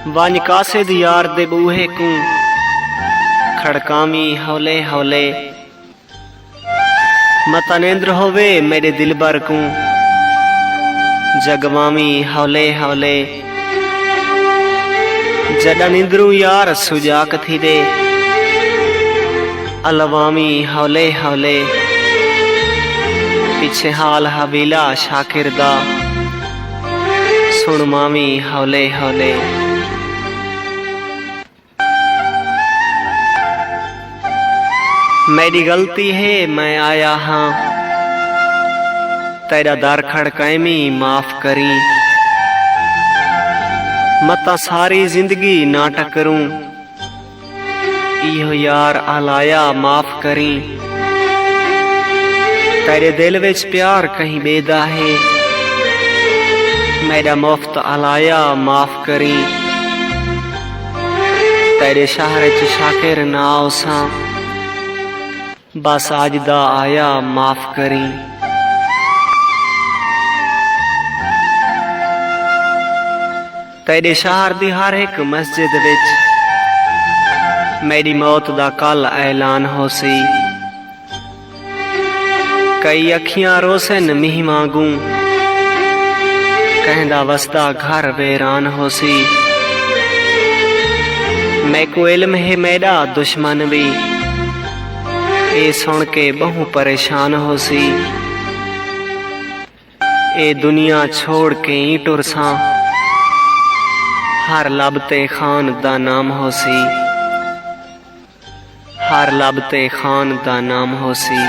वांज कासिद यार दे बूहे को खड़कामी हौले हौले। मता नेंद्र होवे मेरे दिलबर को जगवामी हौले हौले। जड़ा निंद्रू यार सुजाक थी दे अलवामी हौले हौले। पीछे हाल हवीला शाकिर दा सुन मामी हौले हौले। मेरी गलती है मैं आया हाँ तेरा दर खड़कामी माफ करी। मता सारी जिंदगी नाटक करूं इहो यार आलाया माफ करी। तेरे दिल विच प्यार कहीं बेदा है मेरा मुफ्त आलाया माफ करी। तेरे शहर च शाकिर नाव सा बस आज दा आया माफ करी। तेरे शहर दी हर एक मस्जिद विच मेरी मौत दा कल ऐलान हो सी। कई अखियां रोसन मिह मांगू कहंदा वसदा घर वेरान हो सी। मैं को इल्म है मेरा दुश्मन भी ए सुन के बहु परेशान हो सी। ए दुनिया छोड़ के ही टुरसा हर लबते खान दा नाम हो सी। हर लबते खान दा नाम हो सी।